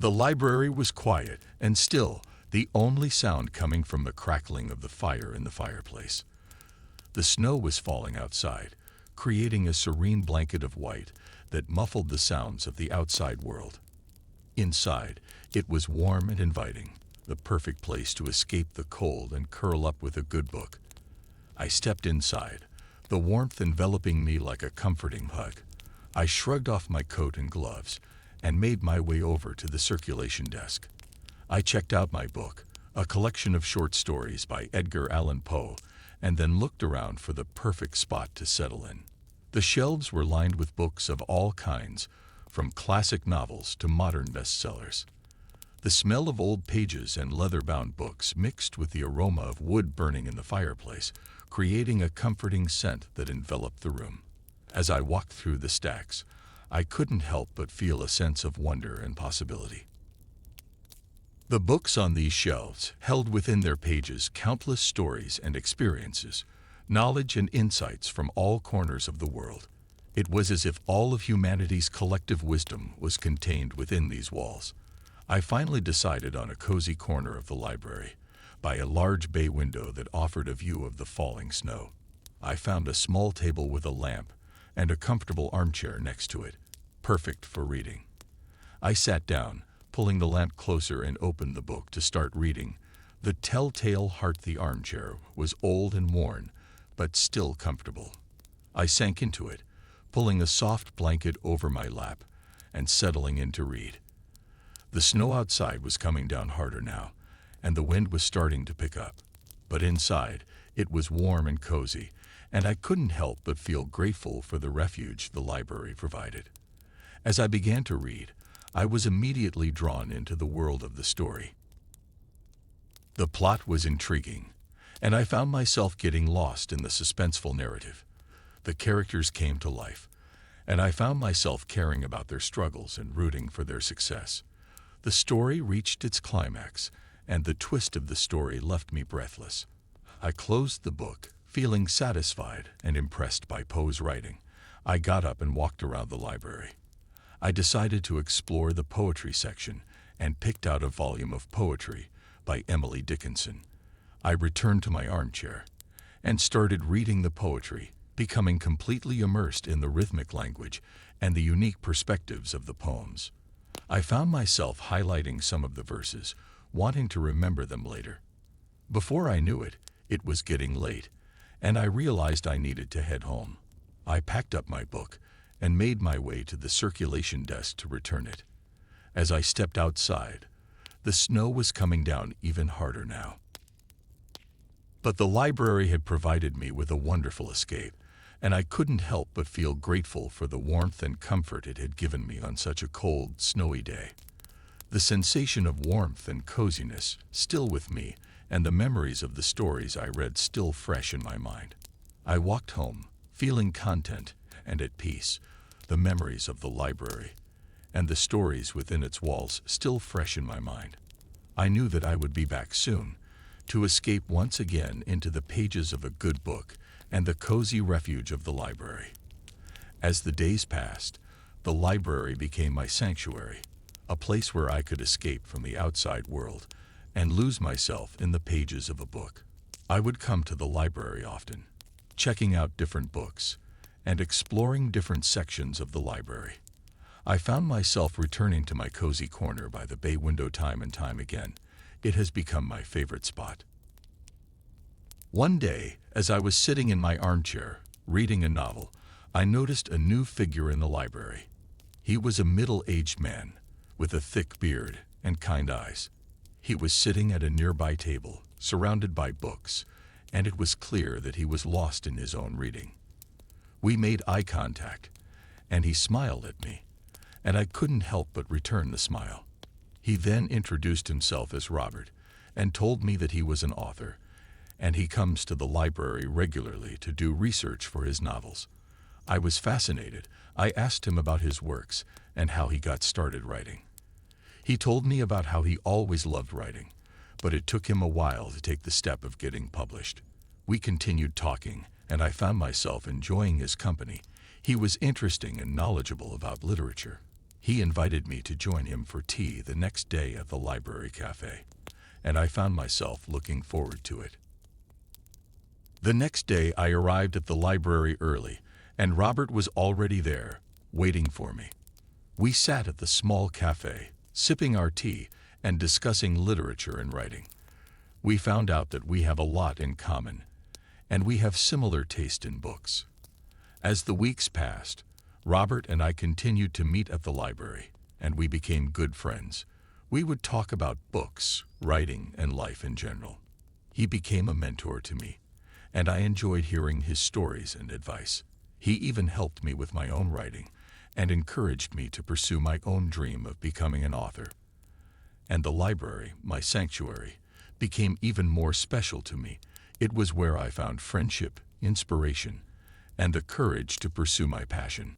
The library was quiet and still, the only sound coming from the crackling of the fire in the fireplace. The snow was falling outside, creating a serene blanket of white that muffled the sounds of the outside world. Inside, it was warm and inviting, the perfect place to escape the cold and curl up with a good book. I stepped inside, the warmth enveloping me like a comforting hug. I shrugged off my coat and gloves and made my way over to the circulation desk. I checked out my book, a collection of short stories by Edgar Allan Poe, and then looked around for the perfect spot to settle in. The shelves were lined with books of all kinds, from classic novels to modern bestsellers. The smell of old pages and leather-bound books mixed with the aroma of wood burning in the fireplace, creating a comforting scent that enveloped the room. As I walked through the stacks, I couldn't help but feel a sense of wonder and possibility. The books on these shelves held within their pages countless stories and experiences, knowledge and insights from all corners of the world. It was as if all of humanity's collective wisdom was contained within these walls. I finally decided on a cozy corner of the library, by a large bay window that offered a view of the falling snow. I found a small table with a lamp and a comfortable armchair next to it, perfect for reading. I sat down, pulling the lamp closer, and opened the book to start reading. The Telltale Heart. The armchair was old and worn, but still comfortable. I sank into it, pulling a soft blanket over my lap and settling in to read. The snow outside was coming down harder now, and the wind was starting to pick up. But inside, it was warm and cozy, and I couldn't help but feel grateful for the refuge the library provided. As I began to read, I was immediately drawn into the world of the story. The plot was intriguing, and I found myself getting lost in the suspenseful narrative. The characters came to life, and I found myself caring about their struggles and rooting for their success. The story reached its climax, and the twist of the story left me breathless. I closed the book, feeling satisfied and impressed by Poe's writing. I got up and walked around the library. I decided to explore the poetry section and picked out a volume of poetry by Emily Dickinson. I returned to my armchair and started reading the poetry, becoming completely immersed in the rhythmic language and the unique perspectives of the poems. I found myself highlighting some of the verses, wanting to remember them later. Before I knew it, it was getting late, and I realized I needed to head home. I packed up my book and made my way to the circulation desk to return it. As I stepped outside, the snow was coming down even harder now. But the library had provided me with a wonderful escape, and I couldn't help but feel grateful for the warmth and comfort it had given me on such a cold, snowy day. The sensation of warmth and coziness still with me, and the memories of the stories I read still fresh in my mind. I walked home, feeling content and at peace, the memories of the library and the stories within its walls still fresh in my mind. I knew that I would be back soon, to escape once again into the pages of a good book and the cozy refuge of the library. As the days passed, the library became my sanctuary, a place where I could escape from the outside world and lose myself in the pages of a book. I would come to the library often, checking out different books and exploring different sections of the library. I found myself returning to my cozy corner by the bay window time and time again. It has become my favorite spot. One day, as I was sitting in my armchair, reading a novel, I noticed a new figure in the library. He was a middle-aged man, with a thick beard and kind eyes. He was sitting at a nearby table, surrounded by books, and it was clear that he was lost in his own reading. We made eye contact, and he smiled at me, and I couldn't help but return the smile. He then introduced himself as Robert, and told me that he was an author, and he comes to the library regularly to do research for his novels. I was fascinated. I asked him about his works and how he got started writing. He told me about how he always loved writing, but it took him a while to take the step of getting published. We continued talking, and I found myself enjoying his company. He was interesting and knowledgeable about literature. He invited me to join him for tea the next day at the library cafe, and I found myself looking forward to it. The next day I arrived at the library early, and Robert was already there, waiting for me. We sat at the small cafe, sipping our tea and discussing literature and writing. We found out that we have a lot in common, and we have similar taste in books. As the weeks passed, Robert and I continued to meet at the library, and we became good friends. We would talk about books, writing, and life in general. He became a mentor to me, and I enjoyed hearing his stories and advice. He even helped me with my own writing and encouraged me to pursue my own dream of becoming an author. And the library, my sanctuary, became even more special to me. It was where I found friendship, inspiration, and the courage to pursue my passion.